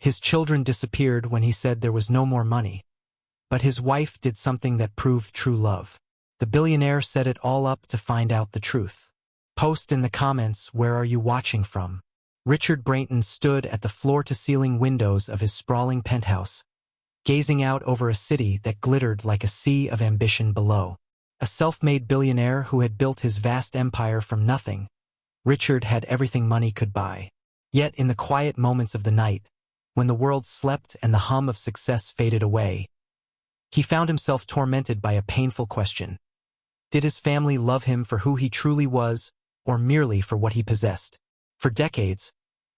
His children disappeared when he said there was no more money. But his wife did something that proved true love. The billionaire set it all up to find out the truth. Post in the comments, where are you watching from? Richard Branson stood at the floor-to-ceiling windows of his sprawling penthouse, gazing out over a city that glittered like a sea of ambition below. A self-made billionaire who had built his vast empire from nothing, Richard had everything money could buy. Yet in the quiet moments of the night, when the world slept and the hum of success faded away, he found himself tormented by a painful question. Did his family love him for who he truly was, or merely for what he possessed? For decades,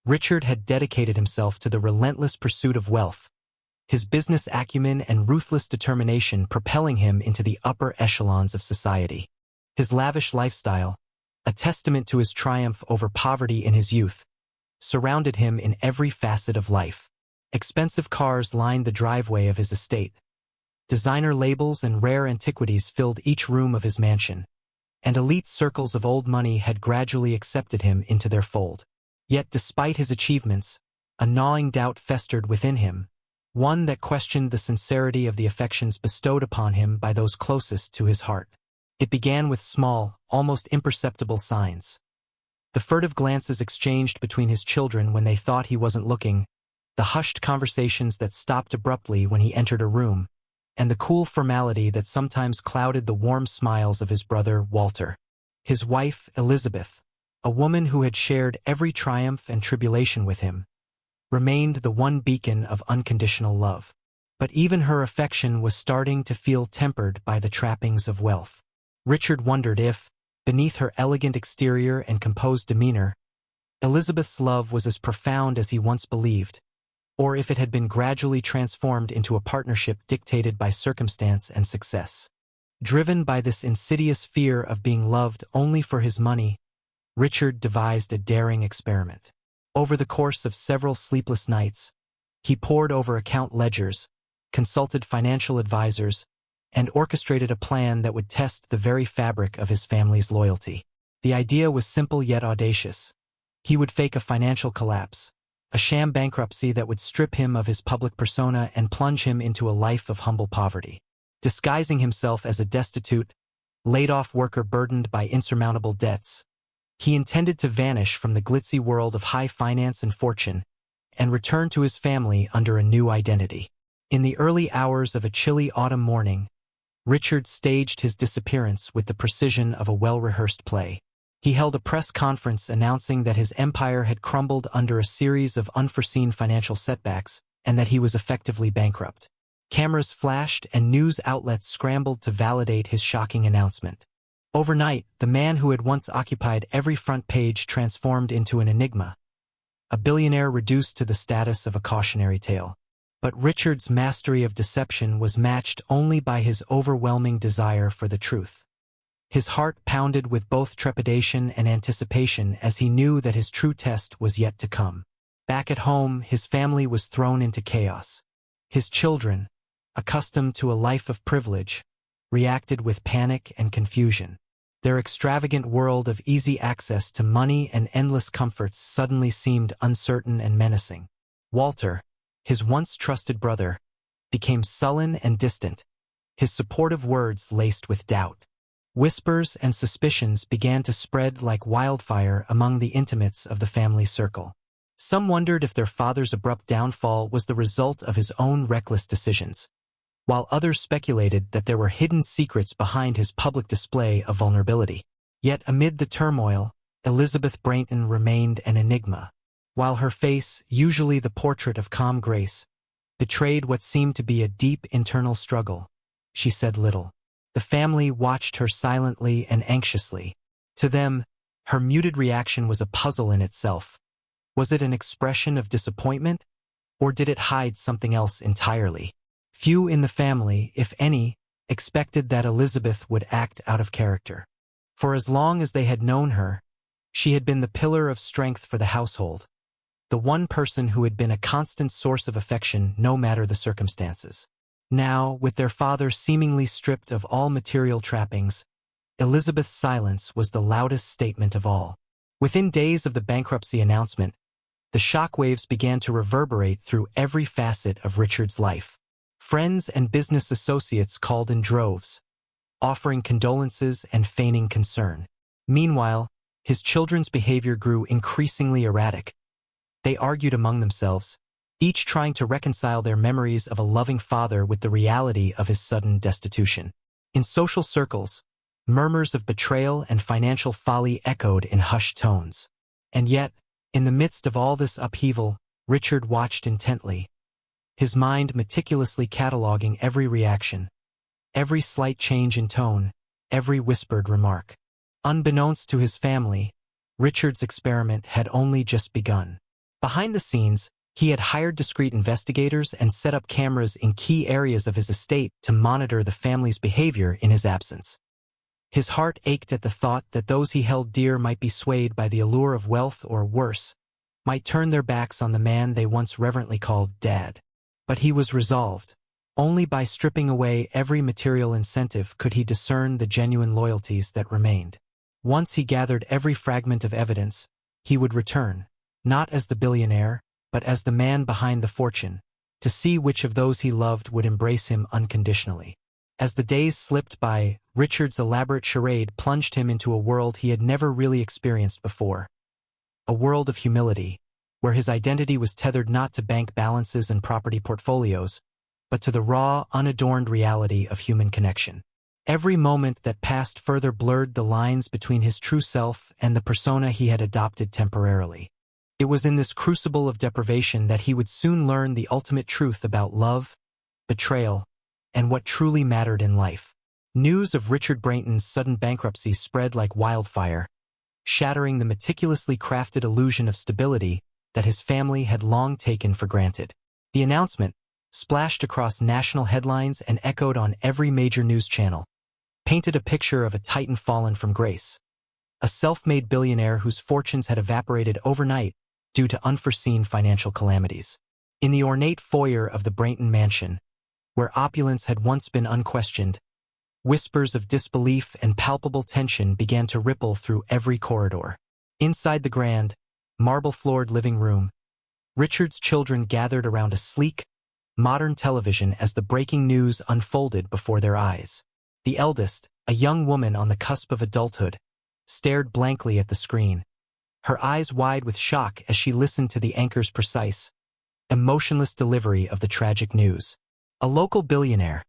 Richard had dedicated himself to the relentless pursuit of wealth, his business acumen and ruthless determination propelling him into the upper echelons of society. His lavish lifestyle, a testament to his triumph over poverty in his youth, surrounded him in every facet of life. Expensive cars lined the driveway of his estate. Designer labels and rare antiquities filled each room of his mansion, and elite circles of old money had gradually accepted him into their fold. Yet despite his achievements, a gnawing doubt festered within him, one that questioned the sincerity of the affections bestowed upon him by those closest to his heart. It began with small, almost imperceptible signs. The furtive glances exchanged between his children when they thought he wasn't looking, the hushed conversations that stopped abruptly when he entered a room, and the cool formality that sometimes clouded the warm smiles of his brother, Walter. His wife, Elizabeth, a woman who had shared every triumph and tribulation with him, remained the one beacon of unconditional love. But even her affection was starting to feel tempered by the trappings of wealth. Richard wondered if, beneath her elegant exterior and composed demeanor, Elizabeth's love was as profound as he once believed, or if it had been gradually transformed into a partnership dictated by circumstance and success. Driven by this insidious fear of being loved only for his money, Richard devised a daring experiment. Over the course of several sleepless nights, he pored over account ledgers, consulted financial advisors, and orchestrated a plan that would test the very fabric of his family's loyalty. The idea was simple yet audacious. He would fake a financial collapse, a sham bankruptcy that would strip him of his public persona and plunge him into a life of humble poverty. Disguising himself as a destitute, laid-off worker burdened by insurmountable debts, he intended to vanish from the glitzy world of high finance and fortune and return to his family under a new identity. In the early hours of a chilly autumn morning, Richard staged his disappearance with the precision of a well-rehearsed play. He held a press conference announcing that his empire had crumbled under a series of unforeseen financial setbacks and that he was effectively bankrupt. Cameras flashed and news outlets scrambled to validate his shocking announcement. Overnight, the man who had once occupied every front page transformed into an enigma, a billionaire reduced to the status of a cautionary tale. But Richard's mastery of deception was matched only by his overwhelming desire for the truth. His heart pounded with both trepidation and anticipation as he knew that his true test was yet to come. Back at home, his family was thrown into chaos. His children, accustomed to a life of privilege, reacted with panic and confusion. Their extravagant world of easy access to money and endless comforts suddenly seemed uncertain and menacing. Walter, his once trusted brother, became sullen and distant, his supportive words laced with doubt. Whispers and suspicions began to spread like wildfire among the intimates of the family circle. Some wondered if their father's abrupt downfall was the result of his own reckless decisions, while others speculated that there were hidden secrets behind his public display of vulnerability. Yet amid the turmoil, Elizabeth Branson remained an enigma. While her face, usually the portrait of calm grace, betrayed what seemed to be a deep internal struggle, she said little. The family watched her silently and anxiously. To them, her muted reaction was a puzzle in itself. Was it an expression of disappointment, or did it hide something else entirely? Few in the family, if any, expected that Elizabeth would act out of character. For as long as they had known her, she had been the pillar of strength for the household, the one person who had been a constant source of affection no matter the circumstances. Now, with their father seemingly stripped of all material trappings, Elizabeth's silence was the loudest statement of all. Within days of the bankruptcy announcement, The shockwaves began to reverberate through every facet of Richard's life. Friends and business associates called in droves, offering condolences and feigning concern. Meanwhile, his children's behavior grew increasingly erratic. They argued among themselves, each trying to reconcile their memories of a loving father with the reality of his sudden destitution. In social circles, murmurs of betrayal and financial folly echoed in hushed tones. And yet, in the midst of all this upheaval, Richard watched intently, his mind meticulously cataloging every reaction, every slight change in tone, every whispered remark. Unbeknownst to his family, Richard's experiment had only just begun. Behind the scenes, he had hired discreet investigators and set up cameras in key areas of his estate to monitor the family's behavior in his absence. His heart ached at the thought that those he held dear might be swayed by the allure of wealth or, worse, might turn their backs on the man they once reverently called Dad. But he was resolved. Only by stripping away every material incentive could he discern the genuine loyalties that remained. Once he gathered every fragment of evidence, he would return, not as the billionaire, but as the man behind the fortune, to see which of those he loved would embrace him unconditionally. As the days slipped by, Richard's elaborate charade plunged him into a world he had never really experienced before. A world of humility, where his identity was tethered not to bank balances and property portfolios, but to the raw, unadorned reality of human connection. Every moment that passed further blurred the lines between his true self and the persona he had adopted temporarily. It was in this crucible of deprivation that he would soon learn the ultimate truth about love, betrayal, and what truly mattered in life. News of Richard Brayton's sudden bankruptcy spread like wildfire, shattering the meticulously crafted illusion of stability that his family had long taken for granted. The announcement, splashed across national headlines and echoed on every major news channel, painted a picture of a titan fallen from grace, a self-made billionaire whose fortunes had evaporated overnight due to unforeseen financial calamities. In the ornate foyer of the Brayton mansion, where opulence had once been unquestioned, whispers of disbelief and palpable tension began to ripple through every corridor. Inside the grand, marble-floored living room, Richard's children gathered around a sleek, modern television as the breaking news unfolded before their eyes. The eldest, a young woman on the cusp of adulthood, stared blankly at the screen, her eyes wide with shock as she listened to the anchor's precise, emotionless delivery of the tragic news. A local billionaire,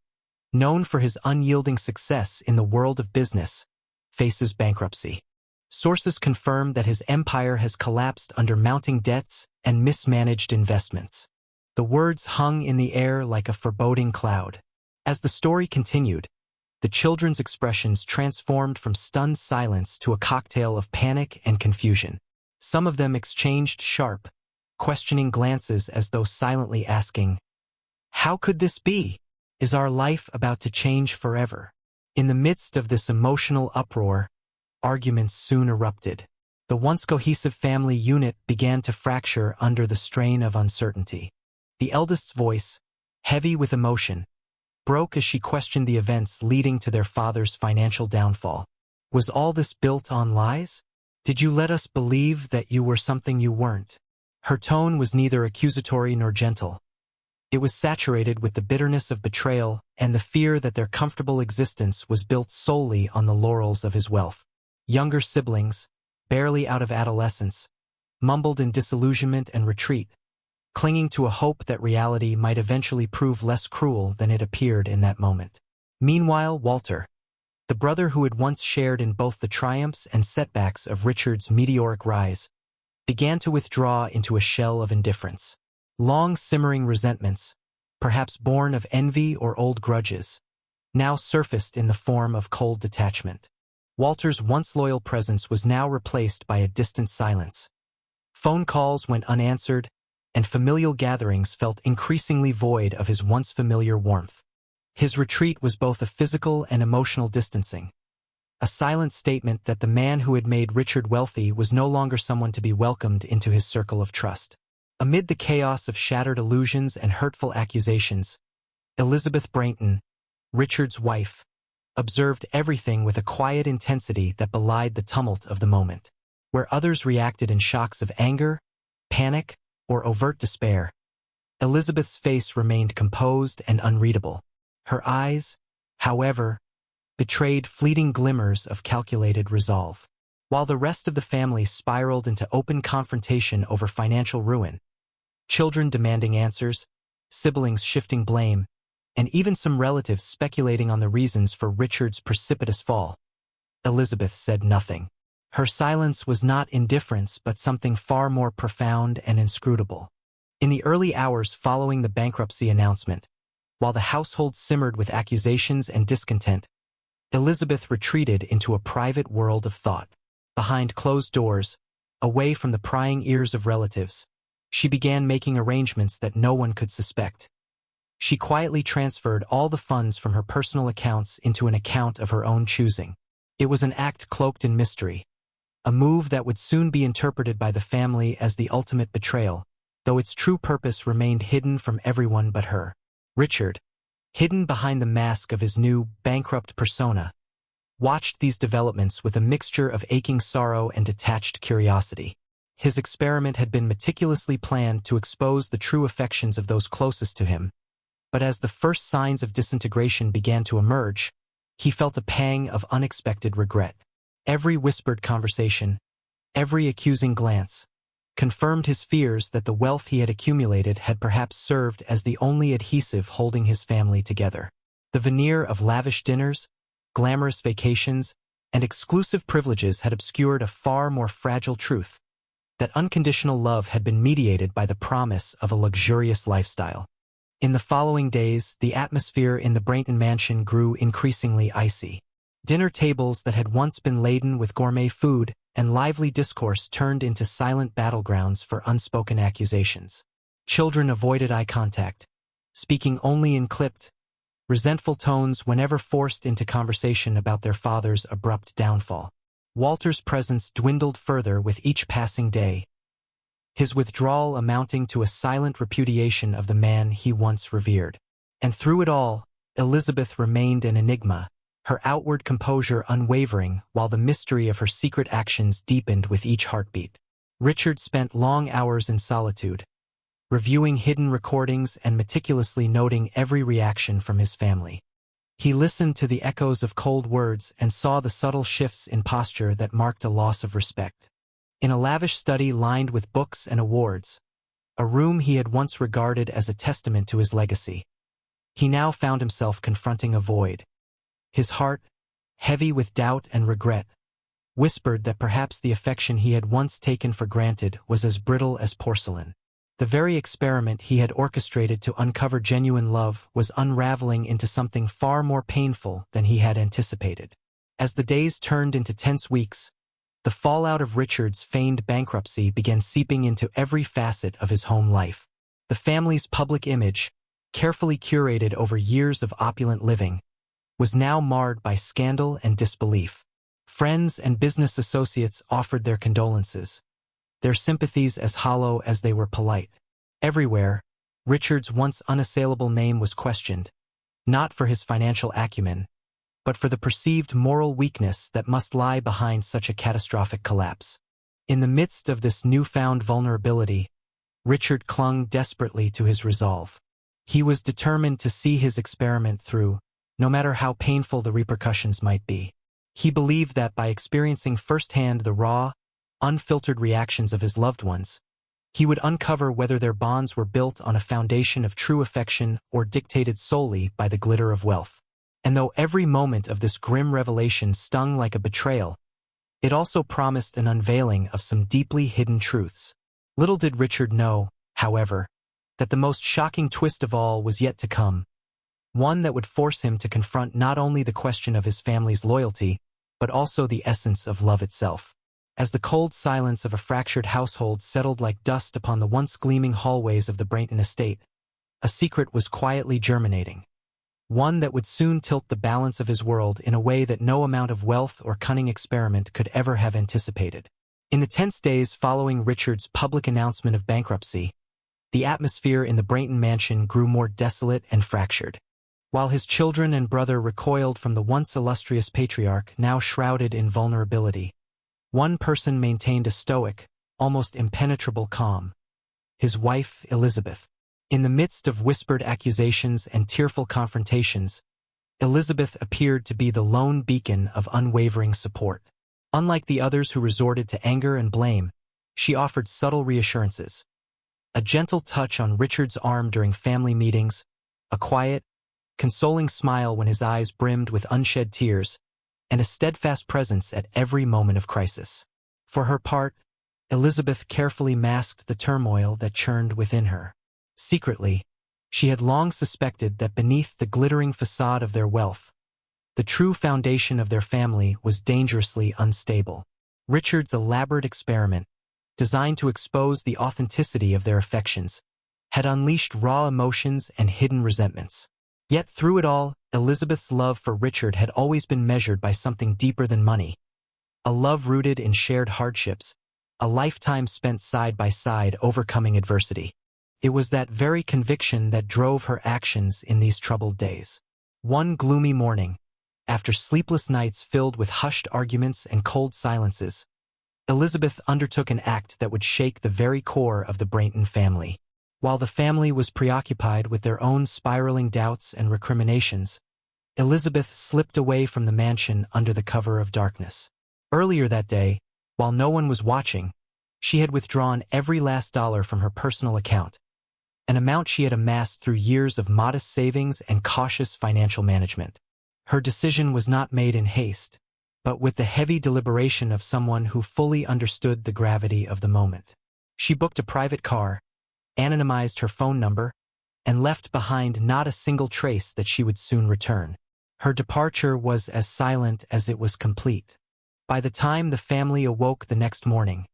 known for his unyielding success in the world of business, faces bankruptcy. Sources confirm that his empire has collapsed under mounting debts and mismanaged investments. The words hung in the air like a foreboding cloud. As the story continued, the children's expressions transformed from stunned silence to a cocktail of panic and confusion. Some of them exchanged sharp, questioning glances as though silently asking, "How could this be? Is our life about to change forever?" In the midst of this emotional uproar, arguments soon erupted. The once cohesive family unit began to fracture under the strain of uncertainty. The eldest's voice, heavy with emotion, broke as she questioned the events leading to their father's financial downfall. "Was all this built on lies? Did you let us believe that you were something you weren't?" Her tone was neither accusatory nor gentle. It was saturated with the bitterness of betrayal and the fear that their comfortable existence was built solely on the laurels of his wealth. Younger siblings, barely out of adolescence, mumbled in disillusionment and retreat, clinging to a hope that reality might eventually prove less cruel than it appeared in that moment. Meanwhile, Walter, the brother who had once shared in both the triumphs and setbacks of Richard's meteoric rise, began to withdraw into a shell of indifference. Long simmering resentments, perhaps born of envy or old grudges, now surfaced in the form of cold detachment. Walter's once loyal presence was now replaced by a distant silence. Phone calls went unanswered, and familial gatherings felt increasingly void of his once familiar warmth. His retreat was both a physical and emotional distancing, a silent statement that the man who had made Richard wealthy was no longer someone to be welcomed into his circle of trust. Amid the chaos of shattered illusions and hurtful accusations, Elizabeth Brayton, Richard's wife, observed everything with a quiet intensity that belied the tumult of the moment. Where others reacted in shocks of anger, panic, or overt despair. Elizabeth's face remained composed and unreadable. Her eyes, however, betrayed fleeting glimmers of calculated resolve. While the rest of the family spiraled into open confrontation over financial ruin, children demanding answers, siblings shifting blame, and even some relatives speculating on the reasons for Richard's precipitous fall, Elizabeth said nothing. Her silence was not indifference but something far more profound and inscrutable. In the early hours following the bankruptcy announcement, while the household simmered with accusations and discontent, Elizabeth retreated into a private world of thought. Behind closed doors, away from the prying ears of relatives, she began making arrangements that no one could suspect. She quietly transferred all the funds from her personal accounts into an account of her own choosing. It was an act cloaked in mystery, a move that would soon be interpreted by the family as the ultimate betrayal, though its true purpose remained hidden from everyone but her. Richard, hidden behind the mask of his new, bankrupt persona, watched these developments with a mixture of aching sorrow and detached curiosity. His experiment had been meticulously planned to expose the true affections of those closest to him, but as the first signs of disintegration began to emerge, he felt a pang of unexpected regret. Every whispered conversation, every accusing glance, confirmed his fears that the wealth he had accumulated had perhaps served as the only adhesive holding his family together. The veneer of lavish dinners, glamorous vacations, and exclusive privileges had obscured a far more fragile truth, that unconditional love had been mediated by the promise of a luxurious lifestyle. In the following days, the atmosphere in the Brayton mansion grew increasingly icy. Dinner tables that had once been laden with gourmet food and lively discourse turned into silent battlegrounds for unspoken accusations. Children avoided eye contact, speaking only in clipped, resentful tones whenever forced into conversation about their father's abrupt downfall. Walter's presence dwindled further with each passing day, his withdrawal amounting to a silent repudiation of the man he once revered. And through it all, Elizabeth remained an enigma, her outward composure unwavering while the mystery of her secret actions deepened with each heartbeat. Richard spent long hours in solitude, reviewing hidden recordings and meticulously noting every reaction from his family. He listened to the echoes of cold words and saw the subtle shifts in posture that marked a loss of respect. In a lavish study lined with books and awards, a room he had once regarded as a testament to his legacy, he now found himself confronting a void. His heart, heavy with doubt and regret, whispered that perhaps the affection he had once taken for granted was as brittle as porcelain. The very experiment he had orchestrated to uncover genuine love was unraveling into something far more painful than he had anticipated. As the days turned into tense weeks, the fallout of Richard's feigned bankruptcy began seeping into every facet of his home life. The family's public image, carefully curated over years of opulent living, was now marred by scandal and disbelief. Friends and business associates offered their condolences, their sympathies as hollow as they were polite. Everywhere, Richard's once unassailable name was questioned, not for his financial acumen, but for the perceived moral weakness that must lie behind such a catastrophic collapse. In the midst of this newfound vulnerability, Richard clung desperately to his resolve. He was determined to see his experiment through, no matter how painful the repercussions might be. He believed that by experiencing firsthand the raw, unfiltered reactions of his loved ones, he would uncover whether their bonds were built on a foundation of true affection or dictated solely by the glitter of wealth. And though every moment of this grim revelation stung like a betrayal, it also promised an unveiling of some deeply hidden truths. Little did Richard know, however, that the most shocking twist of all was yet to come, one that would force him to confront not only the question of his family's loyalty, but also the essence of love itself. As the cold silence of a fractured household settled like dust upon the once gleaming hallways of the Brayton estate, a secret was quietly germinating, one that would soon tilt the balance of his world in a way that no amount of wealth or cunning experiment could ever have anticipated. In the tense days following Richard's public announcement of bankruptcy, the atmosphere in the Brayton mansion grew more desolate and fractured. While his children and brother recoiled from the once illustrious patriarch now shrouded in vulnerability, one person maintained a stoic, almost impenetrable calm. his wife Elizabeth. In the midst of whispered accusations and tearful confrontations, Elizabeth appeared to be the lone beacon of unwavering support. Unlike the others who resorted to anger and blame, she offered subtle reassurances. A gentle touch on Richard's arm during family meetings, a quiet, consoling smile when his eyes brimmed with unshed tears, and a steadfast presence at every moment of crisis. For her part, Elizabeth carefully masked the turmoil that churned within her. Secretly, she had long suspected that beneath the glittering facade of their wealth, the true foundation of their family was dangerously unstable. Richard's elaborate experiment, designed to expose the authenticity of their affections, had unleashed raw emotions and hidden resentments. Yet through it all, Elizabeth's love for Richard had always been measured by something deeper than money. A love rooted in shared hardships, a lifetime spent side by side overcoming adversity. It was that very conviction that drove her actions in these troubled days. One gloomy morning, after sleepless nights filled with hushed arguments and cold silences, Elizabeth undertook an act that would shake the very core of the Brayton family. While the family was preoccupied with their own spiraling doubts and recriminations, Elizabeth slipped away from the mansion under the cover of darkness. Earlier that day, while no one was watching, she had withdrawn every last dollar from her personal account, an amount she had amassed through years of modest savings and cautious financial management. Her decision was not made in haste, but with the heavy deliberation of someone who fully understood the gravity of the moment. She booked a private car, anonymized her phone number, and left behind not a single trace that she would soon return. Her departure was as silent as it was complete. By the time the family awoke the next morning,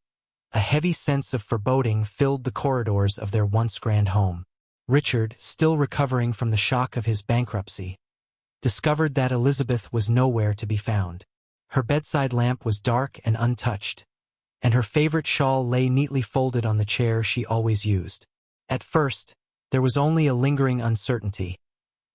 a heavy sense of foreboding filled the corridors of their once grand home. Richard, still recovering from the shock of his bankruptcy, discovered that Elizabeth was nowhere to be found. Her bedside lamp was dark and untouched, and her favorite shawl lay neatly folded on the chair she always used. At first, there was only a lingering uncertainty,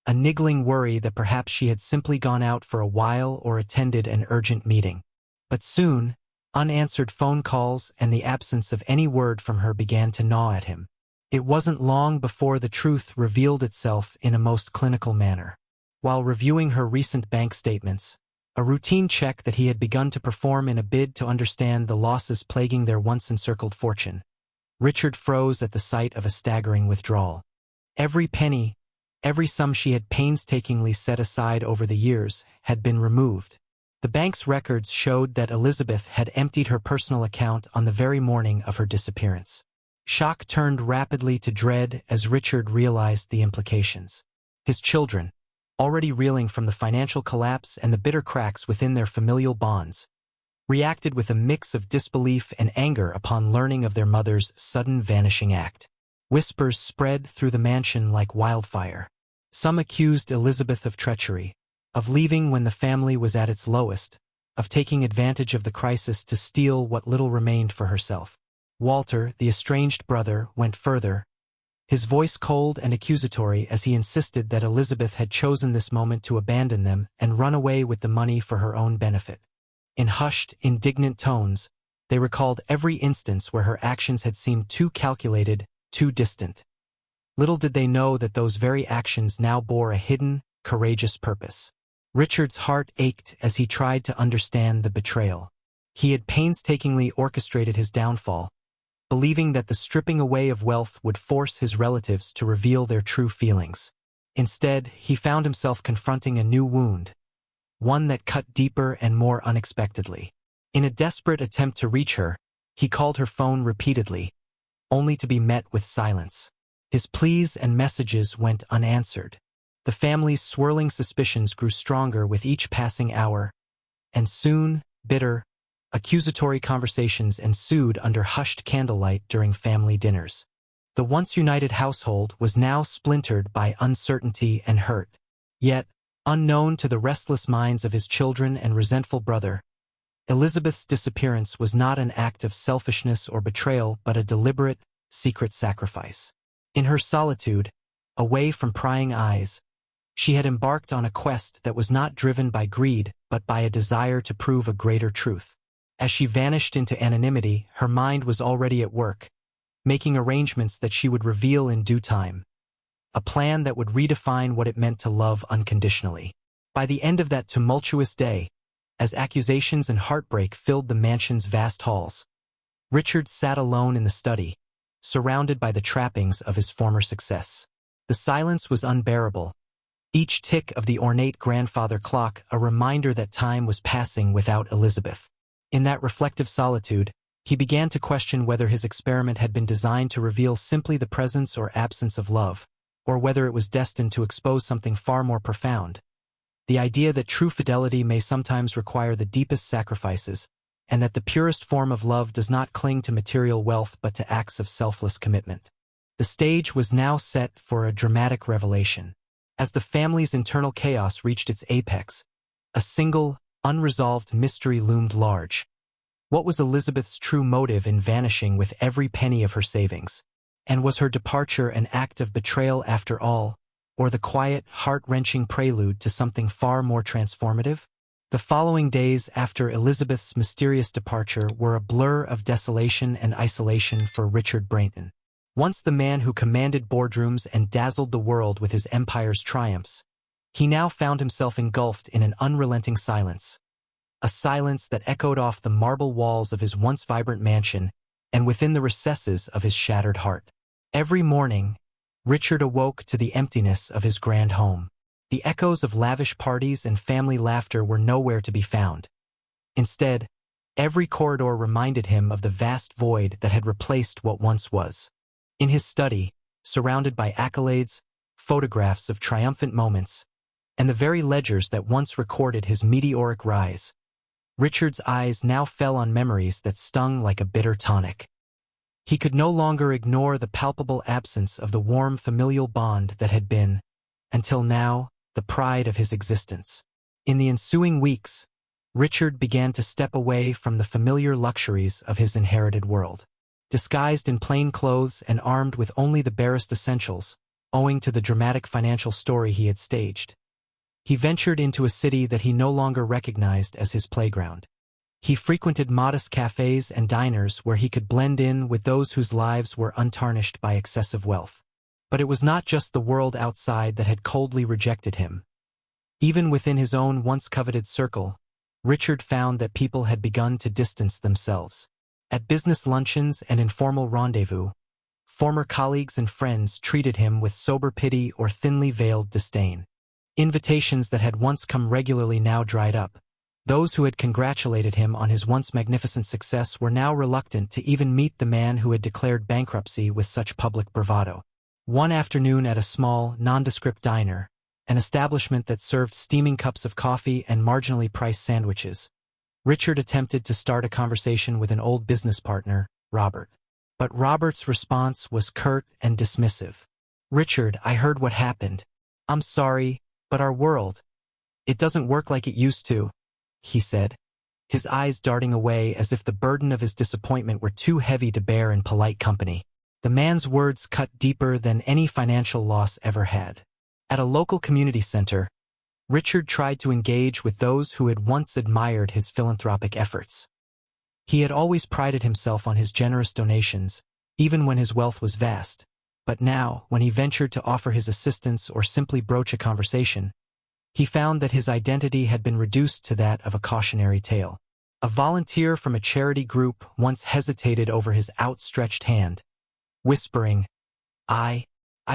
a niggling worry that perhaps she had simply gone out for a while or attended an urgent meeting. But soon, unanswered phone calls and the absence of any word from her began to gnaw at him. It wasn't long before the truth revealed itself in a most clinical manner. While reviewing her recent bank statements, a routine check that he had begun to perform in a bid to understand the losses plaguing their once-encircled fortune, Richard froze at the sight of a staggering withdrawal. Every penny, every sum she had painstakingly set aside over the years, had been removed. The bank's records showed that Elizabeth had emptied her personal account on the very morning of her disappearance. Shock turned rapidly to dread as Richard realized the implications. His children, already reeling from the financial collapse and the bitter cracks within their familial bonds, reacted with a mix of disbelief and anger upon learning of their mother's sudden vanishing act. Whispers spread through the mansion like wildfire. Some accused Elizabeth of treachery, of leaving when the family was at its lowest, of taking advantage of the crisis to steal what little remained for herself. Walter, the estranged brother, went further, his voice cold and accusatory as he insisted that Elizabeth had chosen this moment to abandon them and run away with the money for her own benefit. In hushed, indignant tones, they recalled every instance where her actions had seemed too calculated, too distant. Little did they know that those very actions now bore a hidden, courageous purpose. Richard's heart ached as he tried to understand the betrayal. He had painstakingly orchestrated his downfall, believing that the stripping away of wealth would force his relatives to reveal their true feelings. Instead, he found himself confronting a new wound, one that cut deeper and more unexpectedly. In a desperate attempt to reach her, he called her phone repeatedly, only to be met with silence. His pleas and messages went unanswered. The family's swirling suspicions grew stronger with each passing hour, and soon, bitter, accusatory conversations ensued under hushed candlelight during family dinners. The once united household was now splintered by uncertainty and hurt. Yet, unknown to the restless minds of his children and resentful brother, Elizabeth's disappearance was not an act of selfishness or betrayal but a deliberate, secret sacrifice. In her solitude, away from prying eyes, she had embarked on a quest that was not driven by greed but by a desire to prove a greater truth. As she vanished into anonymity, her mind was already at work, making arrangements that she would reveal in due time. A plan that would redefine what it meant to love unconditionally. By the end of that tumultuous day, as accusations and heartbreak filled the mansion's vast halls, Richard sat alone in the study, surrounded by the trappings of his former success. The silence was unbearable, each tick of the ornate grandfather clock a reminder that time was passing without Elizabeth. In that reflective solitude, he began to question whether his experiment had been designed to reveal simply the presence or absence of love, or whether it was destined to expose something far more profound. The idea that true fidelity may sometimes require the deepest sacrifices, and that the purest form of love does not cling to material wealth but to acts of selfless commitment. The stage was now set for a dramatic revelation. As the family's internal chaos reached its apex, a single, unresolved mystery loomed large. What was Elizabeth's true motive in vanishing with every penny of her savings? And was her departure an act of betrayal after all, or the quiet, heart-wrenching prelude to something far more transformative? The following days after Elizabeth's mysterious departure were a blur of desolation and isolation for Richard Brayton. Once the man who commanded boardrooms and dazzled the world with his empire's triumphs, he now found himself engulfed in an unrelenting silence. A silence that echoed off the marble walls of his once vibrant mansion and within the recesses of his shattered heart. Every morning, Richard awoke to the emptiness of his grand home. The echoes of lavish parties and family laughter were nowhere to be found. Instead, every corridor reminded him of the vast void that had replaced what once was. In his study, surrounded by accolades, photographs of triumphant moments, and the very ledgers that once recorded his meteoric rise, Richard's eyes now fell on memories that stung like a bitter tonic. He could no longer ignore the palpable absence of the warm familial bond that had been, until now, the pride of his existence. In the ensuing weeks, Richard began to step away from the familiar luxuries of his inherited world. Disguised in plain clothes and armed with only the barest essentials, owing to the dramatic financial story he had staged, he ventured into a city that he no longer recognized as his playground. He frequented modest cafes and diners where he could blend in with those whose lives were untarnished by excessive wealth. But it was not just the world outside that had coldly rejected him. Even within his own once-coveted circle, Richard found that people had begun to distance themselves. At business luncheons and informal rendezvous, former colleagues and friends treated him with sober pity or thinly veiled disdain. Invitations that had once come regularly now dried up. Those who had congratulated him on his once magnificent success were now reluctant to even meet the man who had declared bankruptcy with such public bravado. One afternoon at a small, nondescript diner, an establishment that served steaming cups of coffee and marginally priced sandwiches, Richard attempted to start a conversation with an old business partner, Robert. But Robert's response was curt and dismissive. "Richard, I heard what happened. I'm sorry, but our world, it doesn't work like it used to," he said, his eyes darting away as if the burden of his disappointment were too heavy to bear in polite company. The man's words cut deeper than any financial loss ever had. At a local community center, Richard tried to engage with those who had once admired his philanthropic efforts. He had always prided himself on his generous donations, even when his wealth was vast. But now, when he ventured to offer his assistance or simply broach a conversation, he found that his identity had been reduced to that of a cautionary tale. A volunteer from a charity group once hesitated over his outstretched hand, whispering, I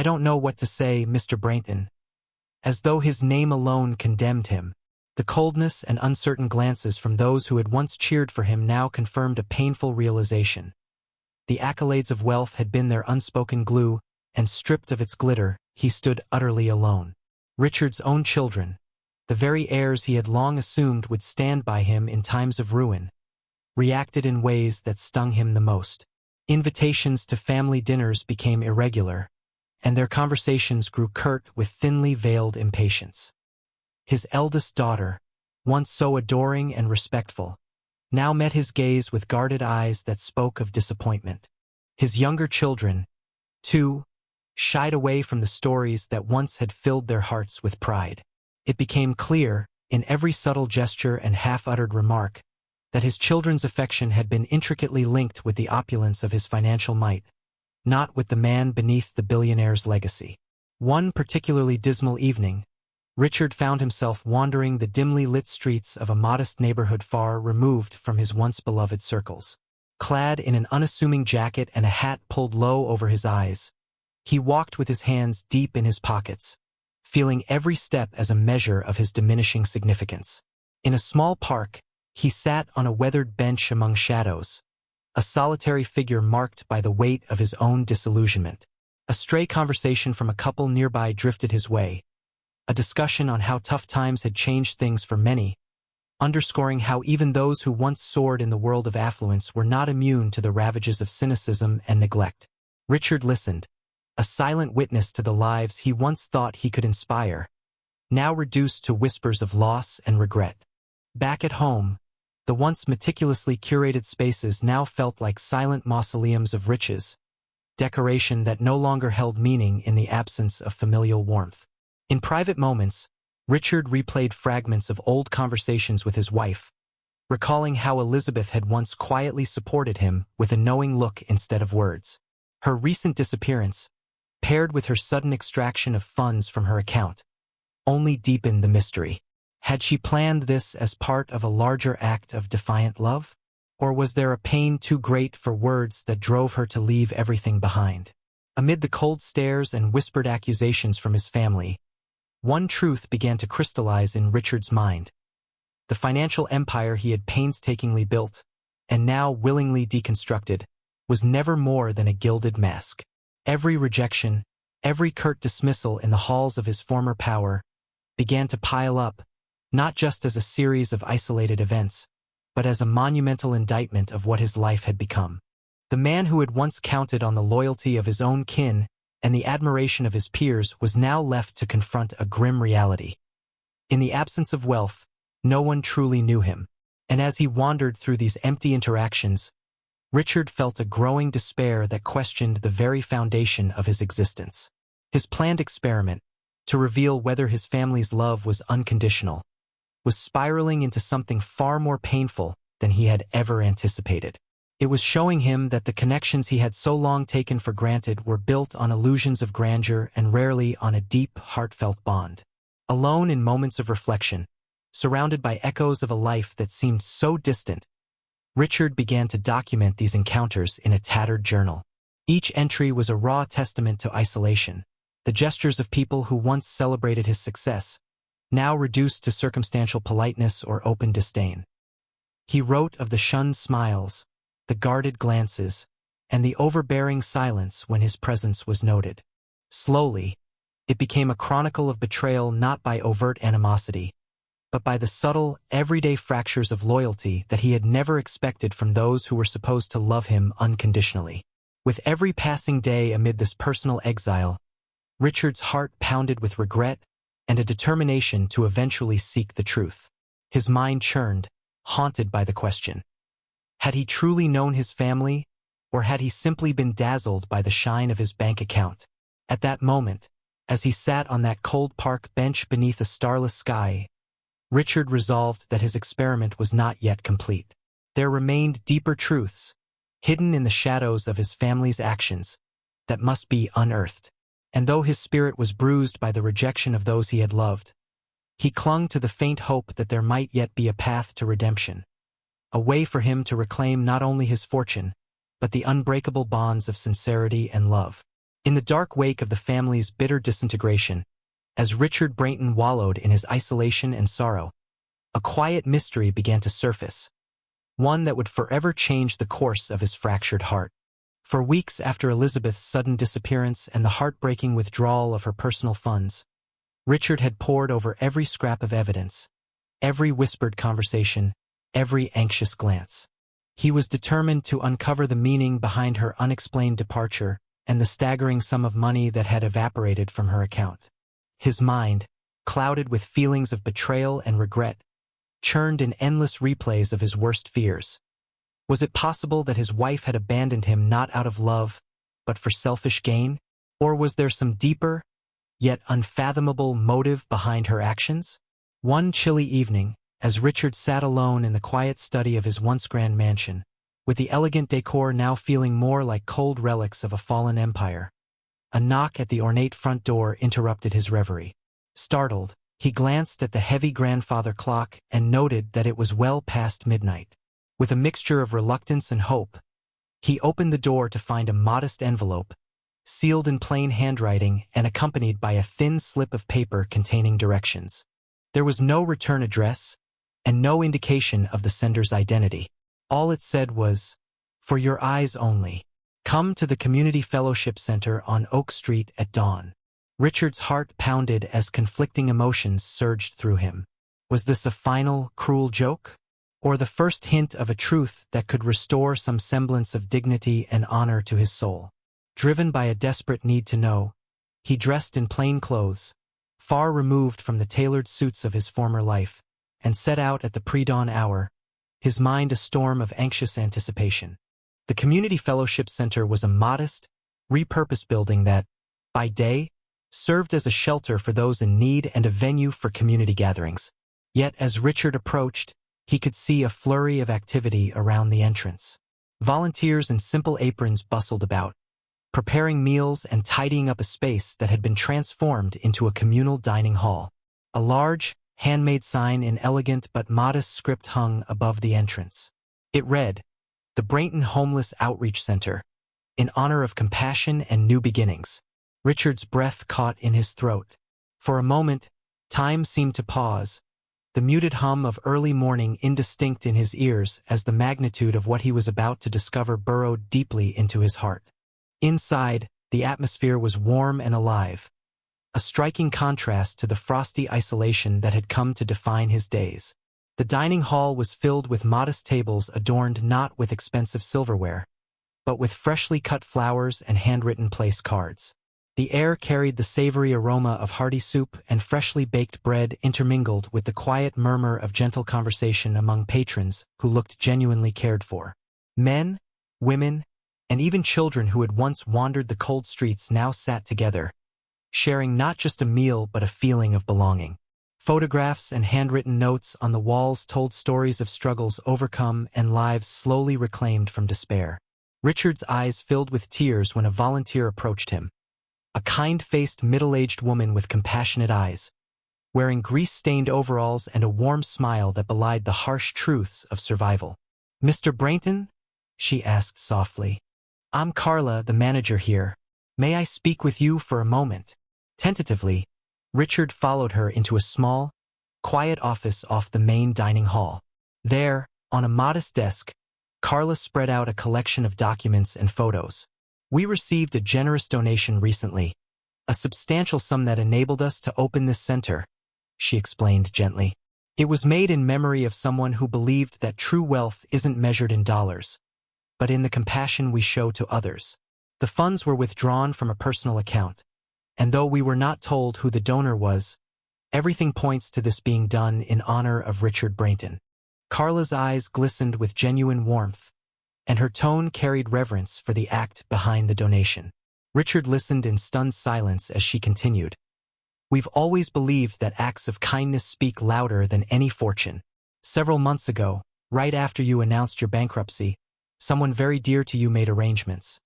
don't know what to say, Mr. Brayton," as though his name alone condemned him. The coldness and uncertain glances from those who had once cheered for him now confirmed a painful realization. The accolades of wealth had been their unspoken glue, and stripped of its glitter, he stood utterly alone. Richard's own children, the very heirs he had long assumed would stand by him in times of ruin, reacted in ways that stung him the most. Invitations to family dinners became irregular, and their conversations grew curt with thinly veiled impatience. His eldest daughter, once so adoring and respectful, now met his gaze with guarded eyes that spoke of disappointment. His younger children, too, shied away from the stories that once had filled their hearts with pride. It became clear, in every subtle gesture and half-uttered remark, that his children's affection had been intricately linked with the opulence of his financial might. not with the man beneath the billionaire's legacy. One particularly dismal evening, Richard found himself wandering the dimly lit streets of a modest neighborhood far removed from his once beloved circles. Clad in an unassuming jacket and a hat pulled low over his eyes, he walked with his hands deep in his pockets, feeling every step as a measure of his diminishing significance. In a small park, he sat on a weathered bench among shadows, a solitary figure marked by the weight of his own disillusionment. A stray conversation from a couple nearby drifted his way, a discussion on how tough times had changed things for many, underscoring how even those who once soared in the world of affluence were not immune to the ravages of cynicism and neglect. Richard listened, a silent witness to the lives he once thought he could inspire, now reduced to whispers of loss and regret. Back at home, the once meticulously curated spaces now felt like silent mausoleums of riches, decoration that no longer held meaning in the absence of familial warmth. In private moments, Richard replayed fragments of old conversations with his wife, recalling how Elizabeth had once quietly supported him with a knowing look instead of words. Her recent disappearance, paired with her sudden extraction of funds from her account, only deepened the mystery. Had she planned this as part of a larger act of defiant love? Or was there a pain too great for words that drove her to leave everything behind? Amid the cold stares and whispered accusations from his family, one truth began to crystallize in Richard's mind. The financial empire he had painstakingly built, and now willingly deconstructed, was never more than a gilded mask. Every rejection, every curt dismissal in the halls of his former power, began to pile up, not just as a series of isolated events, but as a monumental indictment of what his life had become. The man who had once counted on the loyalty of his own kin and the admiration of his peers was now left to confront a grim reality. In the absence of wealth, no one truly knew him, and as he wandered through these empty interactions, Richard felt a growing despair that questioned the very foundation of his existence. His planned experiment, to reveal whether his family's love was unconditional, was spiraling into something far more painful than he had ever anticipated. It was showing him that the connections he had so long taken for granted were built on illusions of grandeur and rarely on a deep, heartfelt bond. Alone in moments of reflection, surrounded by echoes of a life that seemed so distant, Richard began to document these encounters in a tattered journal. Each entry was a raw testament to isolation, the gestures of people who once celebrated his success, now reduced to circumstantial politeness or open disdain. He wrote of the shunned smiles, the guarded glances, and the overbearing silence when his presence was noted. Slowly, it became a chronicle of betrayal not by overt animosity, but by the subtle, everyday fractures of loyalty that he had never expected from those who were supposed to love him unconditionally. With every passing day amid this personal exile, Richard's heart pounded with regret and a determination to eventually seek the truth. His mind churned, haunted by the question: had he truly known his family, or had he simply been dazzled by the shine of his bank account? At that moment, as he sat on that cold park bench beneath a starless sky, Richard resolved that his experiment was not yet complete. There remained deeper truths, hidden in the shadows of his family's actions, that must be unearthed. And though his spirit was bruised by the rejection of those he had loved, he clung to the faint hope that there might yet be a path to redemption, a way for him to reclaim not only his fortune, but the unbreakable bonds of sincerity and love. In the dark wake of the family's bitter disintegration, as Richard Brayton wallowed in his isolation and sorrow, a quiet mystery began to surface, one that would forever change the course of his fractured heart. For weeks after Elizabeth's sudden disappearance and the heartbreaking withdrawal of her personal funds, Richard had pored over every scrap of evidence, every whispered conversation, every anxious glance. He was determined to uncover the meaning behind her unexplained departure and the staggering sum of money that had evaporated from her account. His mind, clouded with feelings of betrayal and regret, churned in endless replays of his worst fears. Was it possible that his wife had abandoned him not out of love, but for selfish gain? Or was there some deeper, yet unfathomable motive behind her actions? One chilly evening, as Richard sat alone in the quiet study of his once grand mansion, with the elegant decor now feeling more like cold relics of a fallen empire. A knock at the ornate front door interrupted his reverie. Startled, he glanced at the heavy grandfather clock and noted that it was well past midnight. With a mixture of reluctance and hope, he opened the door to find a modest envelope, sealed in plain handwriting and accompanied by a thin slip of paper containing directions. There was no return address, and no indication of the sender's identity. All it said was, "For your eyes only. Come to the Community Fellowship Center on Oak Street at dawn." Richard's heart pounded as conflicting emotions surged through him. Was this a final, cruel joke? Or the first hint of a truth that could restore some semblance of dignity and honor to his soul? Driven by a desperate need to know, he dressed in plain clothes, far removed from the tailored suits of his former life, and set out at the pre-dawn hour, his mind a storm of anxious anticipation. The Community Fellowship Center was a modest, repurposed building that, by day, served as a shelter for those in need and a venue for community gatherings. Yet as Richard approached, he could see a flurry of activity around the entrance. Volunteers in simple aprons bustled about, preparing meals and tidying up a space that had been transformed into a communal dining hall. A large, handmade sign in elegant but modest script hung above the entrance. It read, "The Brayton Homeless Outreach Center, in honor of compassion and new beginnings." Richard's breath caught in his throat. For a moment, time seemed to pause, the muted hum of early morning indistinct in his ears as the magnitude of what he was about to discover burrowed deeply into his heart. Inside, the atmosphere was warm and alive, a striking contrast to the frosty isolation that had come to define his days. The dining hall was filled with modest tables adorned not with expensive silverware, but with freshly cut flowers and handwritten place cards. The air carried the savory aroma of hearty soup and freshly baked bread intermingled with the quiet murmur of gentle conversation among patrons who looked genuinely cared for. Men, women, and even children who had once wandered the cold streets now sat together, sharing not just a meal but a feeling of belonging. Photographs and handwritten notes on the walls told stories of struggles overcome and lives slowly reclaimed from despair. Richard's eyes filled with tears when a volunteer approached him. A kind-faced middle-aged woman with compassionate eyes, wearing grease-stained overalls and a warm smile that belied the harsh truths of survival. "Mr. Brayton?" she asked softly. "I'm Carla, the manager here. May I speak with you for a moment?" Tentatively, Richard followed her into a small, quiet office off the main dining hall. There, on a modest desk, Carla spread out a collection of documents and photos. "We received a generous donation recently, a substantial sum that enabled us to open this center," she explained gently. "It was made in memory of someone who believed that true wealth isn't measured in dollars, but in the compassion we show to others." The funds were withdrawn from a personal account, and though we were not told who the donor was, everything points to this being done in honor of Richard Brayton. Carla's eyes glistened with genuine warmth, and her tone carried reverence for the act behind the donation. Richard listened in stunned silence as she continued. "We've always believed that acts of kindness speak louder than any fortune. Several months ago, right after you announced your bankruptcy, someone very dear to you made arrangements,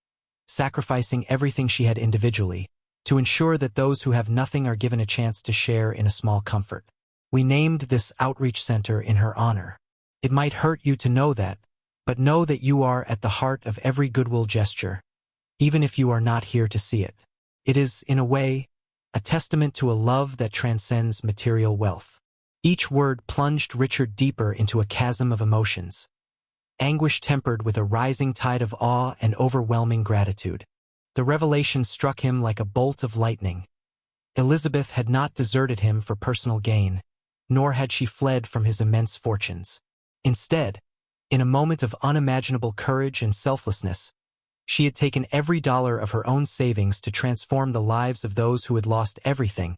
sacrificing everything she had individually, to ensure that those who have nothing are given a chance to share in a small comfort. We named this outreach center in her honor. It might hurt you to know that, but know that you are at the heart of every goodwill gesture, even if you are not here to see it. It is, in a way, a testament to a love that transcends material wealth." Each word plunged Richard deeper into a chasm of emotions, anguish tempered with a rising tide of awe and overwhelming gratitude. The revelation struck him like a bolt of lightning. Elizabeth had not deserted him for personal gain, nor had she fled from his immense fortunes. Instead, in a moment of unimaginable courage and selflessness, she had taken every dollar of her own savings to transform the lives of those who had lost everything,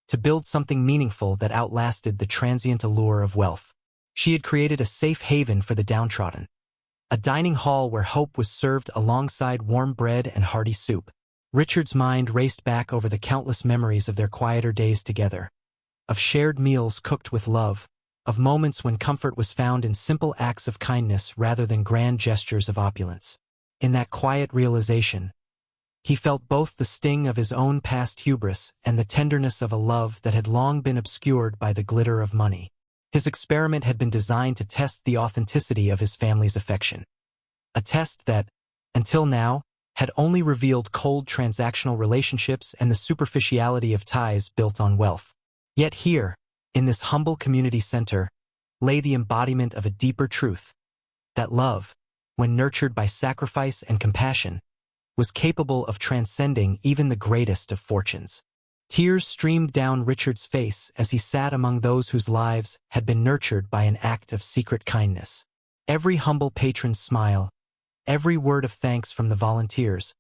to build something meaningful that outlasted the transient allure of wealth. She had created a safe haven for the downtrodden, a dining hall where hope was served alongside warm bread and hearty soup. Richard's mind raced back over the countless memories of their quieter days together, of shared meals cooked with love, of moments when comfort was found in simple acts of kindness rather than grand gestures of opulence. In that quiet realization, he felt both the sting of his own past hubris and the tenderness of a love that had long been obscured by the glitter of money. His experiment had been designed to test the authenticity of his family's affection. A test that, until now, had only revealed cold transactional relationships and the superficiality of ties built on wealth. Yet here, in this humble community center, lay the embodiment of a deeper truth, that love, when nurtured by sacrifice and compassion, was capable of transcending even the greatest of fortunes. Tears streamed down Richard's face as he sat among those whose lives had been nurtured by an act of secret kindness. Every humble patron's smile, every word of thanks from the volunteers,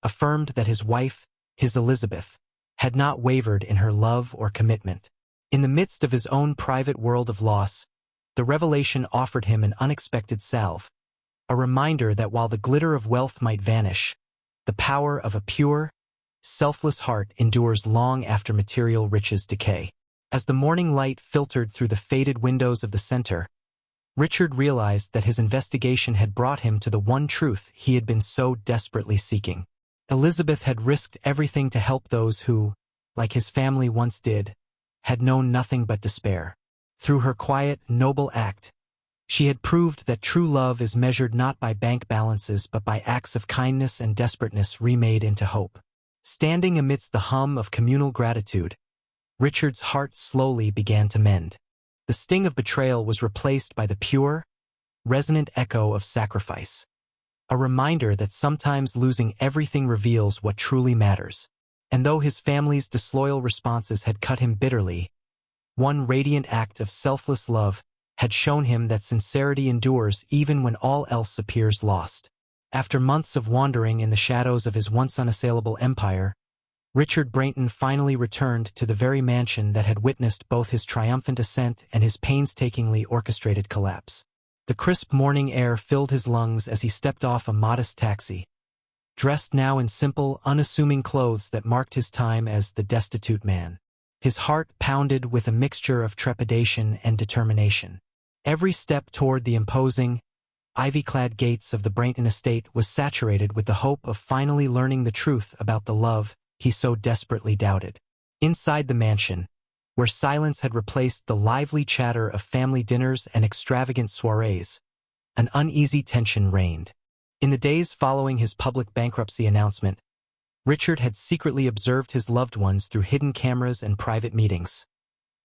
affirmed that his wife, his Elizabeth, had not wavered in her love or commitment. In the midst of his own private world of loss, the revelation offered him an unexpected salve, a reminder that while the glitter of wealth might vanish, the power of a pure, selfless heart endures long after material riches decay. As the morning light filtered through the faded windows of the center, Richard realized that his investigation had brought him to the one truth he had been so desperately seeking. Elizabeth had risked everything to help those who, like his family once did, had known nothing but despair. Through her quiet, noble act, she had proved that true love is measured not by bank balances but by acts of kindness and desperateness remade into hope. Standing amidst the hum of communal gratitude, Richard's heart slowly began to mend. The sting of betrayal was replaced by the pure, resonant echo of sacrifice, a reminder that sometimes losing everything reveals what truly matters. And though his family's disloyal responses had cut him bitterly, one radiant act of selfless love had shown him that sincerity endures even when all else appears lost. After months of wandering in the shadows of his once unassailable empire, Richard Brayton finally returned to the very mansion that had witnessed both his triumphant ascent and his painstakingly orchestrated collapse. The crisp morning air filled his lungs as he stepped off a modest taxi, dressed now in simple, unassuming clothes that marked his time as the destitute man. His heart pounded with a mixture of trepidation and determination. Every step toward the imposing, ivy-clad gates of the Brayton estate was saturated with the hope of finally learning the truth about the love he so desperately doubted. Inside the mansion, where silence had replaced the lively chatter of family dinners and extravagant soirees, an uneasy tension reigned. In the days following his public bankruptcy announcement, Richard had secretly observed his loved ones through hidden cameras and private meetings.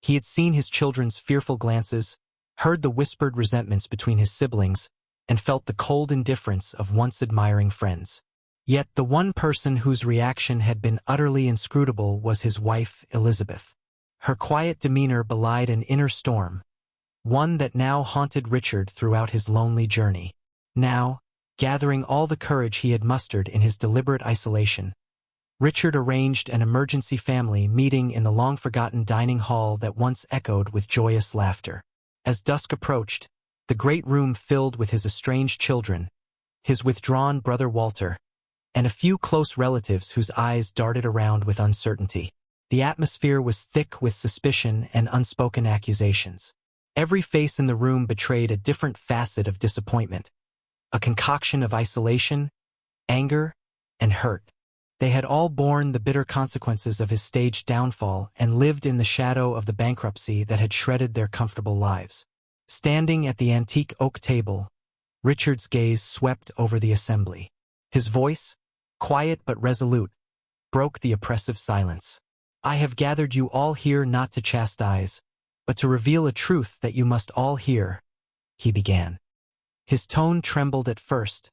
He had seen his children's fearful glances, heard the whispered resentments between his siblings, and felt the cold indifference of once admiring friends. Yet the one person whose reaction had been utterly inscrutable was his wife, Elizabeth. Her quiet demeanor belied an inner storm, one that now haunted Richard throughout his lonely journey. Now, gathering all the courage he had mustered in his deliberate isolation, Richard arranged an emergency family meeting in the long-forgotten dining hall that once echoed with joyous laughter. As dusk approached, the great room filled with his estranged children, his withdrawn brother Walter, and a few close relatives whose eyes darted around with uncertainty. The atmosphere was thick with suspicion and unspoken accusations. Every face in the room betrayed a different facet of disappointment, a concoction of isolation, anger, and hurt. They had all borne the bitter consequences of his staged downfall and lived in the shadow of the bankruptcy that had shredded their comfortable lives. Standing at the antique oak table, Richard's gaze swept over the assembly. His voice, quiet but resolute, broke the oppressive silence. "I have gathered you all here not to chastise, but to reveal a truth that you must all hear," he began. His tone trembled at first,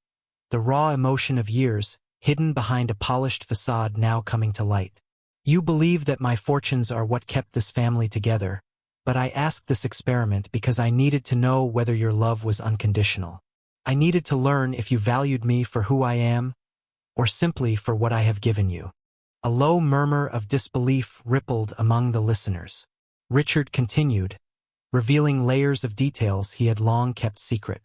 the raw emotion of years, hidden behind a polished facade now coming to light. "You believe that my fortunes are what kept this family together, but I asked this experiment because I needed to know whether your love was unconditional. I needed to learn if you valued me for who I am, or simply for what I have given you." A low murmur of disbelief rippled among the listeners. Richard continued, revealing layers of details he had long kept secret.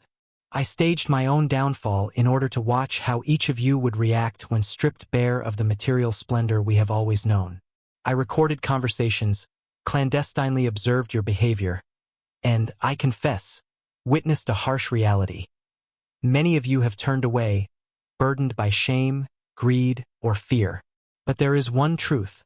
"I staged my own downfall in order to watch how each of you would react when stripped bare of the material splendor we have always known. I recorded conversations, clandestinely observed your behavior, and, I confess, witnessed a harsh reality. Many of you have turned away, burdened by shame, greed, or fear. But there is one truth,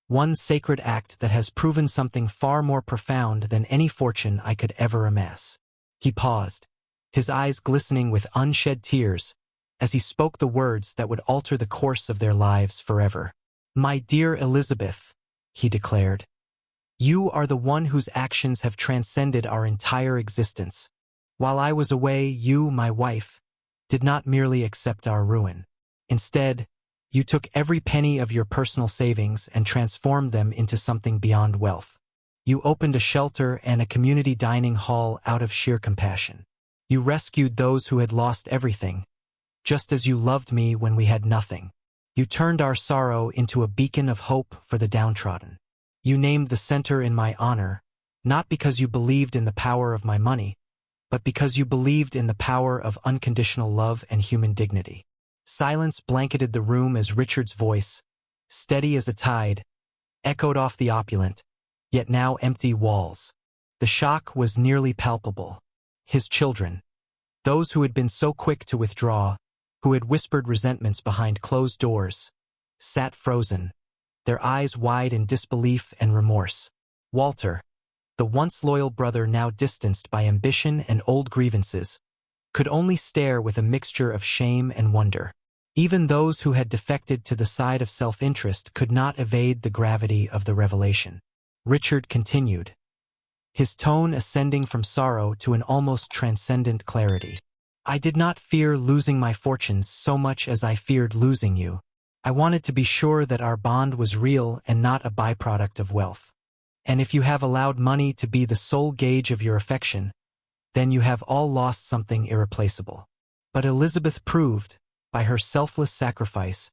one sacred act that has proven something far more profound than any fortune I could ever amass. He paused, his eyes glistening with unshed tears, as he spoke the words that would alter the course of their lives forever. "My dear Elizabeth," he declared, "you are the one whose actions have transcended our entire existence. While I was away, you, my wife, did not merely accept our ruin. Instead, you took every penny of your personal savings and transformed them into something beyond wealth. You opened a shelter and a community dining hall out of sheer compassion. You rescued those who had lost everything, just as you loved me when we had nothing. You turned our sorrow into a beacon of hope for the downtrodden. You named the center in my honor, not because you believed in the power of my money, but because you believed in the power of unconditional love and human dignity." Silence blanketed the room as Richard's voice, steady as a tide, echoed off the opulent, yet now empty walls. The shock was nearly palpable. His children, those who had been so quick to withdraw, who had whispered resentments behind closed doors, sat frozen, their eyes wide in disbelief and remorse. Walter, the once loyal brother now distanced by ambition and old grievances, could only stare with a mixture of shame and wonder. Even those who had defected to the side of self-interest could not evade the gravity of the revelation. Richard continued, his tone ascending from sorrow to an almost transcendent clarity. "I did not fear losing my fortunes so much as I feared losing you. I wanted to be sure that our bond was real and not a byproduct of wealth. And if you have allowed money to be the sole gauge of your affection, then you have all lost something irreplaceable." But Elizabeth proved, by her selfless sacrifice,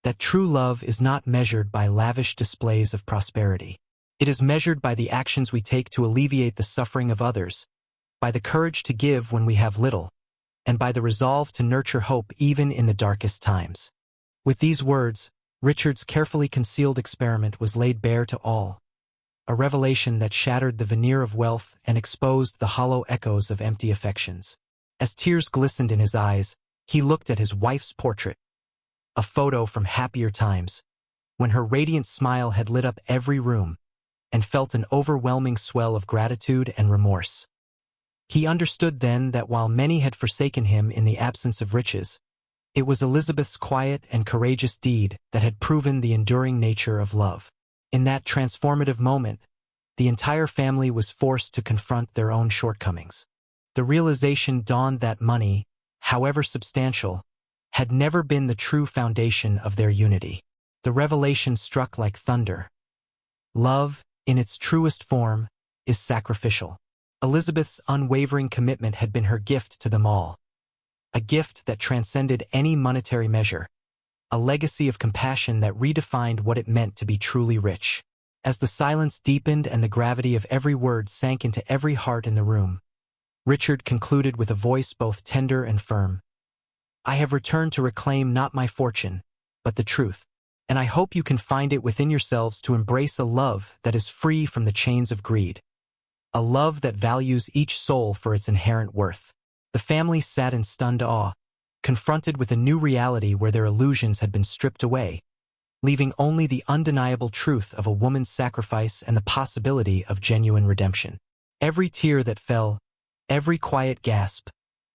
that true love is not measured by lavish displays of prosperity. It is measured by the actions we take to alleviate the suffering of others, by the courage to give when we have little, and by the resolve to nurture hope even in the darkest times. With these words, Richard's carefully concealed experiment was laid bare to all, a revelation that shattered the veneer of wealth and exposed the hollow echoes of empty affections. As tears glistened in his eyes, he looked at his wife's portrait, a photo from happier times, when her radiant smile had lit up every room, and felt an overwhelming swell of gratitude and remorse. He understood then that while many had forsaken him in the absence of riches, it was Elizabeth's quiet and courageous deed that had proven the enduring nature of love. In that transformative moment, the entire family was forced to confront their own shortcomings. The realization dawned that money, however substantial, had never been the true foundation of their unity. The revelation struck like thunder. Love, in its truest form, is sacrificial. Elizabeth's unwavering commitment had been her gift to them all, a gift that transcended any monetary measure, a legacy of compassion that redefined what it meant to be truly rich. As the silence deepened and the gravity of every word sank into every heart in the room, Richard concluded with a voice both tender and firm, "I have returned to reclaim not my fortune, but the truth, and I hope you can find it within yourselves to embrace a love that is free from the chains of greed, a love that values each soul for its inherent worth." The family sat in stunned awe, confronted with a new reality where their illusions had been stripped away, leaving only the undeniable truth of a woman's sacrifice and the possibility of genuine redemption. Every tear that fell, every quiet gasp,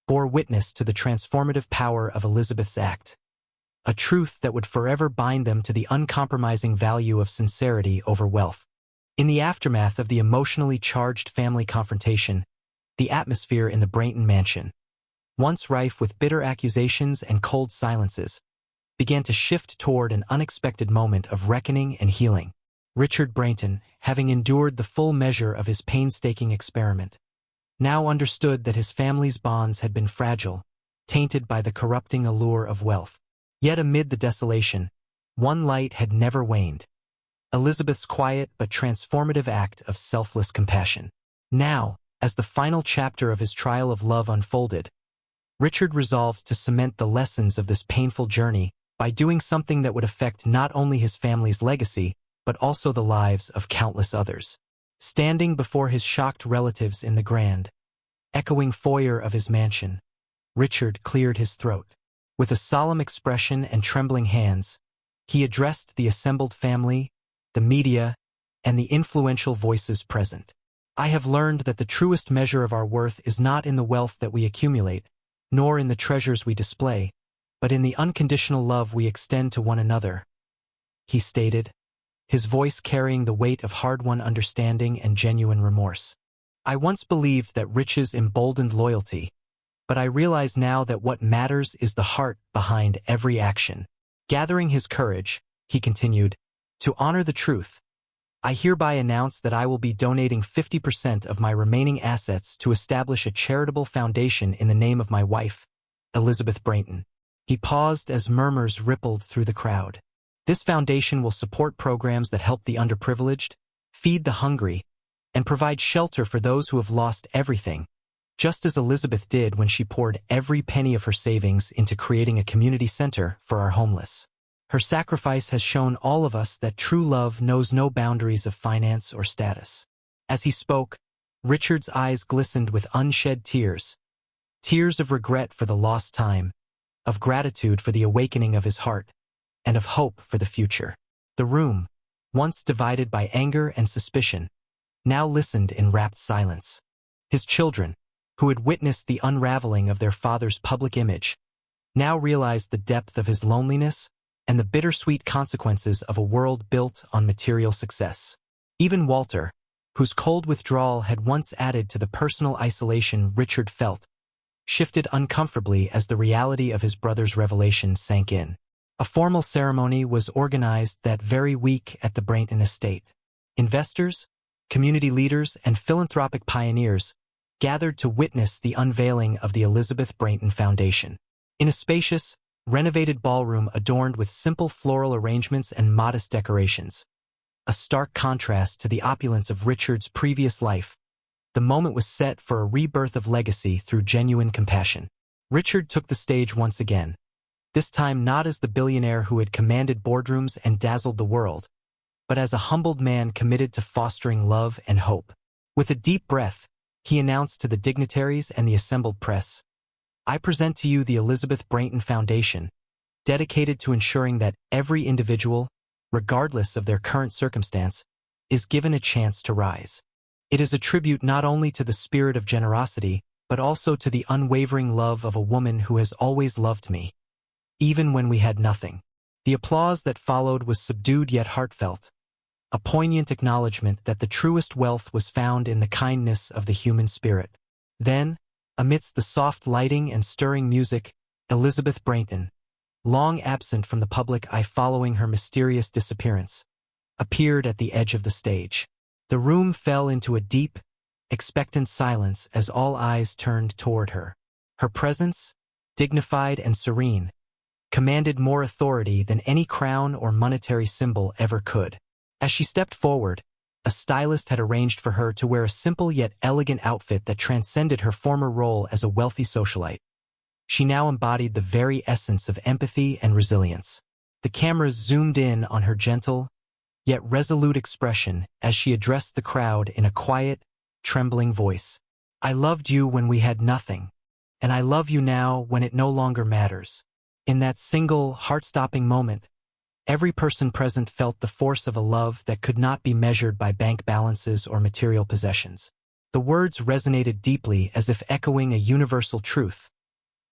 bore witness to the transformative power of Elizabeth's act, a truth that would forever bind them to the uncompromising value of sincerity over wealth. In the aftermath of the emotionally charged family confrontation, the atmosphere in the Brayton mansion, once rife with bitter accusations and cold silences, began to shift toward an unexpected moment of reckoning and healing. Richard Brayton, having endured the full measure of his painstaking experiment, now understood that his family's bonds had been fragile, tainted by the corrupting allure of wealth. Yet amid the desolation, one light had never waned: Elizabeth's quiet but transformative act of selfless compassion. Now, as the final chapter of his trial of love unfolded, Richard resolved to cement the lessons of this painful journey by doing something that would affect not only his family's legacy, but also the lives of countless others. Standing before his shocked relatives in the grand, echoing foyer of his mansion, Richard cleared his throat. With a solemn expression and trembling hands, he addressed the assembled family, the media, and the influential voices present. I have learned that the truest measure of our worth is not in the wealth that we accumulate, nor in the treasures we display, but in the unconditional love we extend to one another, he stated, his voice carrying the weight of hard-won understanding and genuine remorse. I once believed that riches emboldened loyalty, but I realize now that what matters is the heart behind every action. Gathering his courage, he continued, to honor the truth, I hereby announce that I will be donating 50% of my remaining assets to establish a charitable foundation in the name of my wife, Elizabeth Brayton. He paused as murmurs rippled through the crowd. This foundation will support programs that help the underprivileged, feed the hungry, and provide shelter for those who have lost everything, just as Elizabeth did when she poured every penny of her savings into creating a community center for our homeless. Her sacrifice has shown all of us that true love knows no boundaries of finance or status. As he spoke, Richard's eyes glistened with unshed tears, tears of regret for the lost time, of gratitude for the awakening of his heart, and of hope for the future. The room, once divided by anger and suspicion, now listened in rapt silence. His children, who had witnessed the unraveling of their father's public image, now realized the depth of his loneliness and the bittersweet consequences of a world built on material success. Even Walter, whose cold withdrawal had once added to the personal isolation Richard felt, shifted uncomfortably as the reality of his brother's revelation sank in. A formal ceremony was organized that very week at the Brayton estate. Investors, community leaders, and philanthropic pioneers gathered to witness the unveiling of the Elizabeth Brayton Foundation. In a spacious, renovated ballroom adorned with simple floral arrangements and modest decorations, a stark contrast to the opulence of Richard's previous life, the moment was set for a rebirth of legacy through genuine compassion. Richard took the stage once again, this time not as the billionaire who had commanded boardrooms and dazzled the world, but as a humbled man committed to fostering love and hope. With a deep breath, he announced to the dignitaries and the assembled press, I present to you the Elizabeth Brayton Foundation, dedicated to ensuring that every individual, regardless of their current circumstance, is given a chance to rise. It is a tribute not only to the spirit of generosity, but also to the unwavering love of a woman who has always loved me, even when we had nothing. The applause that followed was subdued yet heartfelt, a poignant acknowledgement that the truest wealth was found in the kindness of the human spirit. Then, amidst the soft lighting and stirring music, Elizabeth Brayton, long absent from the public eye following her mysterious disappearance, appeared at the edge of the stage. The room fell into a deep, expectant silence as all eyes turned toward her. Her presence, dignified and serene, commanded more authority than any crown or monetary symbol ever could. As she stepped forward, a stylist had arranged for her to wear a simple yet elegant outfit that transcended her former role as a wealthy socialite. She now embodied the very essence of empathy and resilience. The cameras zoomed in on her gentle, yet resolute expression as she addressed the crowd in a quiet, trembling voice. I loved you when we had nothing, and I love you now when it no longer matters. In that single, heart-stopping moment, every person present felt the force of a love that could not be measured by bank balances or material possessions. The words resonated deeply as if echoing a universal truth,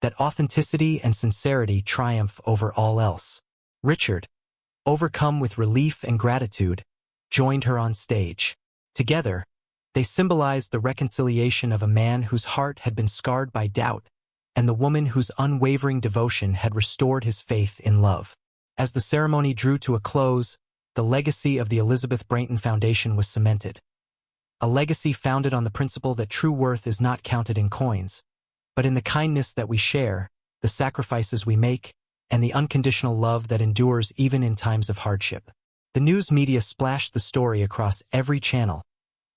that authenticity and sincerity triumph over all else. Richard, overcome with relief and gratitude, joined her on stage. Together, they symbolized the reconciliation of a man whose heart had been scarred by doubt and the woman whose unwavering devotion had restored his faith in love. As the ceremony drew to a close, the legacy of the Elizabeth Brayton Foundation was cemented. A legacy founded on the principle that true worth is not counted in coins, but in the kindness that we share, the sacrifices we make, and the unconditional love that endures even in times of hardship. The news media splashed the story across every channel,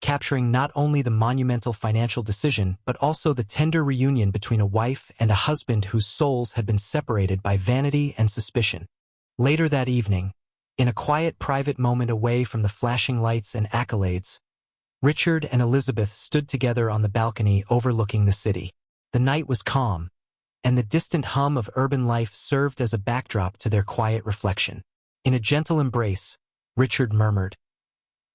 capturing not only the monumental financial decision but also the tender reunion between a wife and a husband whose souls had been separated by vanity and suspicion. Later that evening, in a quiet private moment away from the flashing lights and accolades, Richard and Elizabeth stood together on the balcony overlooking the city. The night was calm, and the distant hum of urban life served as a backdrop to their quiet reflection. In a gentle embrace, Richard murmured,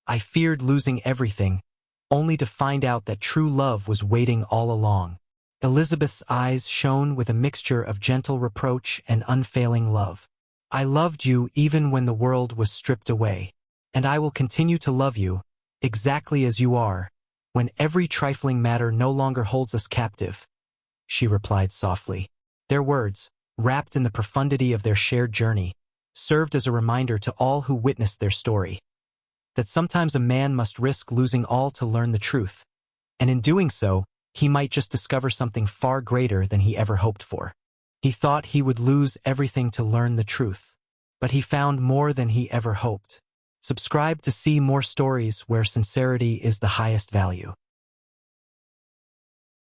"I feared losing everything, only to find out that true love was waiting all along." Elizabeth's eyes shone with a mixture of gentle reproach and unfailing love. "I loved you even when the world was stripped away, and I will continue to love you, exactly as you are, when every trifling matter no longer holds us captive," she replied softly. Their words, wrapped in the profundity of their shared journey, served as a reminder to all who witnessed their story, that sometimes a man must risk losing all to learn the truth, and in doing so, he might just discover something far greater than he ever hoped for. He thought he would lose everything to learn the truth, but he found more than he ever hoped. Subscribe to see more stories where sincerity is the highest value.